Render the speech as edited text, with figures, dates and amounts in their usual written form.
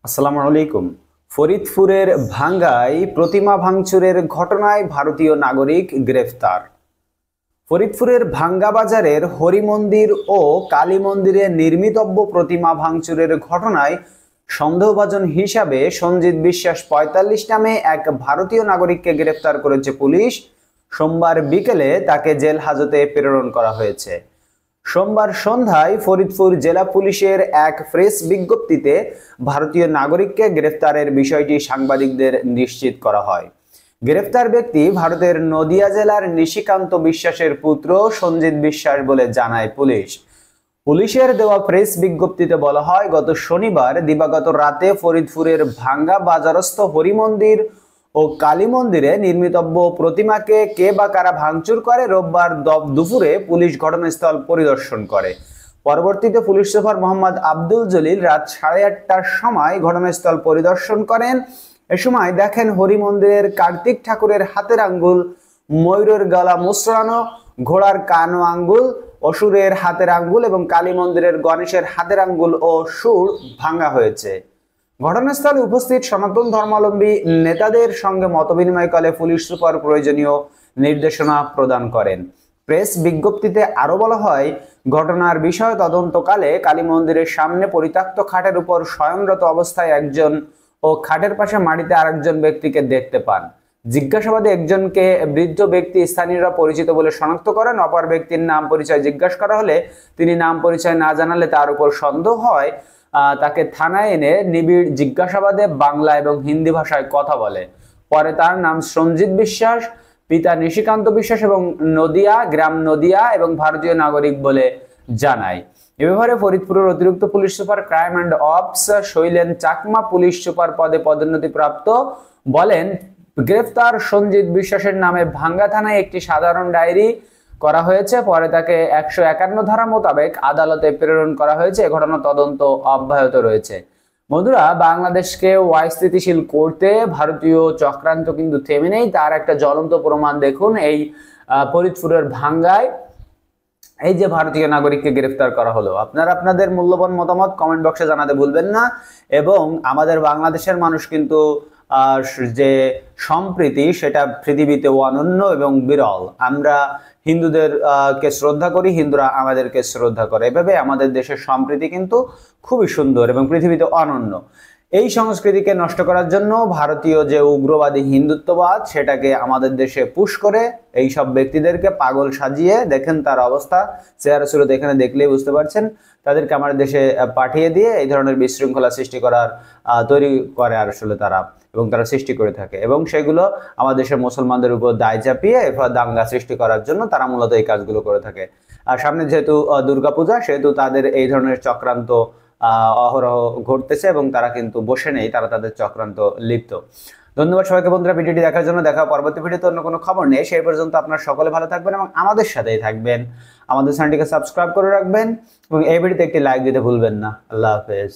আসসালামু আলাইকুম। ফরিদপুরের ভাঙ্গায় প্রতিমা ভাঙচুরের ঘটনায় ভারতীয় নাগরিক গ্রেফতার। ফরিদপুরের ভাঙ্গা বাজারের হরিমন্দির ও কালী মন্দিরে নির্মিতব্য প্রতিমা ভাঙচুরের ঘটনায় সন্দেহভাজন হিসাবে সঞ্জিত বিশ্বাস ৪৫ নামে এক ভারতীয় নাগরিককে গ্রেফতার করেছে পুলিশ। সোমবার বিকেলে তাকে জেল হাজতে প্রেরণ করা হয়েছে। সোমবার সন্ধ্যায় ফরিদপুর জেলা পুলিশের এক প্রেস বিজ্ঞপ্তিতে ভারতীয় নাগরিককে গ্রেফতারের বিষয়টি সাংবাদিকদের নিশ্চিত করা হয়। গ্রেফতার ব্যক্তি ভারতের নদিয়া জেলার নিশিকান্ত বিশ্বাসের পুত্র সঞ্জিত বিশ্বাস বলে জানায় পুলিশ। পুলিশের দেওয়া প্রেস বিজ্ঞপ্তিতে বলা হয়, গত শনিবার দিবাগত রাতে ফরিদপুরের ভাঙ্গা বাজারস্থ হরিমন্দির ও কালী মন্দিরে নির্মিতব্য প্রতিমাকে কে বা কারা ভাঙচুর করে রোববার দুপুরে পুলিশ ঘটনাস্থল পরিদর্শন করে। পরবর্তীতে পুলিশ সুপার মোহাম্মদ আব্দুল জলিল রাত 8:30টার সময় ঘটনাস্থল পরিদর্শন করেন। এ সময় দেখেন হরিমন্দিরের কার্তিক ঠাকুরের হাতের আঙ্গুল, ময়ূরের গলা মুচড়ানো, ঘোড়ার কান ও আঙ্গুল, অসুরের হাতের আঙ্গুল এবং কালী মন্দিরের গণেশের হাতের আঙ্গুল ও সুর ভাঙা হয়েছে। ঘটনাস্থলে উপস্থিত সনাতন ধর্মাবলম্বী নেতাদের সঙ্গে মতবিনিময় করে পুলিশ সুপার প্রয়োজনীয় নির্দেশনা প্রদান করেন। প্রেস বিজ্ঞপ্তিতে আরো বলা হয়, ঘটনার বিষয় তদন্তকালে কালী মন্দিরের সামনে পরিত্যক্ত খাটের উপর শয়নরত অবস্থায় একজন ও খাটের পাশে মাটিতে আরেকজন ব্যক্তিকে দেখতে পান। জিজ্ঞাসাবাদে একজনকে বৃদ্ধ ব্যক্তি স্থানীয়রা পরিচিত বলে শনাক্ত করেন। অপর ব্যক্তির নাম পরিচয় জিজ্ঞাসা করা হলে তিনি নাম পরিচয় না জানালে তার উপর সন্দেহ হয় তাকে থানায় এনে নিবিড় জিজ্ঞাসাবাদে বাংলা এবং হিন্দি ভাষায় কথা বলে। পরে তার নাম সঞ্জিত বিশ্বাস, পিতা নিশিকান্ত বিশ্বাস এবং গ্রাম নদিয়া এবং ভারতীয় নাগরিক বলে জানায়। এ ব্যাপারে ফরিদপুরের অতিরিক্ত police super crime and ops Shailen Chakma police super পদে পদোন্নতিপ্রাপ্ত বলেন, গ্রেফতার সঞ্জিত বিশ্বাসের নামে ভাঙ্গা থানায় একটি সাধারণ ডায়েরি করা হয়েছে। পরে তাকে 151 ধারা মোতাবেক আদালতে প্রেরণ করা হয়েছে। এ ঘটনা তদন্ত অব্যাহত রয়েছে। বন্ধুরা, বাংলাদেশকে অস্থিতিশীল করতে ভারতীয় চক্রান্ত কিন্তু থেমে নেই। তার একটা জ্বলন্ত প্রমাণ দেখুন এই ফরিদপুরের ভাঙ্গায় এই যে ভারতীয় নাগরিককে গ্রেফতার করা হলো। আপনারা আপনাদের মূল্যবান মতামত কমেন্ট বক্সে জানাতে ভুলবেন না। এবং আমাদের বাংলাদেশের মানুষ কিন্তু যে সম্প্রীতি সেটা পৃথিবীতে অনন্য এবং বিরল। আমরা হিন্দুদের কে শ্রদ্ধা করি, হিন্দুরা আমাদেরকে শ্রদ্ধা করে। এভাবে আমাদের দেশের সম্প্রীতি কিন্তু খুবই সুন্দর এবং পৃথিবীতে অনন্য। এই সংস্কৃতিকে নষ্ট করার জন্য ভারতীয় যে উগ্রবাদী হিন্দুত্ববাদ সেটাকে আমাদের দেশে পুশ করে এই সব ব্যক্তিদেরকে পাগল সাজিয়ে, দেখেন তার অবস্থা, চেহারা সুরত এখানে দেখলেই বুঝতে পারছেন, তাদেরকে আমাদের দেশে পাঠিয়ে দিয়ে এই ধরনের বিশৃঙ্খলা সৃষ্টি করার তৈরি করে আসলে তারা, এবং তারা সৃষ্টি করে থাকে এবং সেগুলো আমাদের দেশের মুসলমানদের উপর দায় চাপিয়ে এরপর দাঙ্গা সৃষ্টি করার জন্য তারা মূলত এই কাজগুলো করে থাকে। আর সামনে যেহেতু দুর্গাপূজা, সেহেতু তাদের এই ধরনের চক্রান্ত অহরহ ঘটতেছে এবং তারা কিন্তু বসে নেই, তারা তাদের চক্রান্ত লিপ্ত। ধন্যবাদ সবাইকে বন্ধুরা ভিডিওটি দেখার জন্য। দেখা পরবর্তী ভিডিওতে অন্য কোনো খবর নেই। সেই পর্যন্ত আপনারা সকলে ভালো থাকবেন এবং আমাদের সাথেই থাকবেন। আমাদের চ্যানেলটিকে সাবস্ক্রাইব করে রাখবেন এবং এই ভিডিওতে একটি লাইক দিতে ভুলবেন না। আল্লাহ হাফেজ।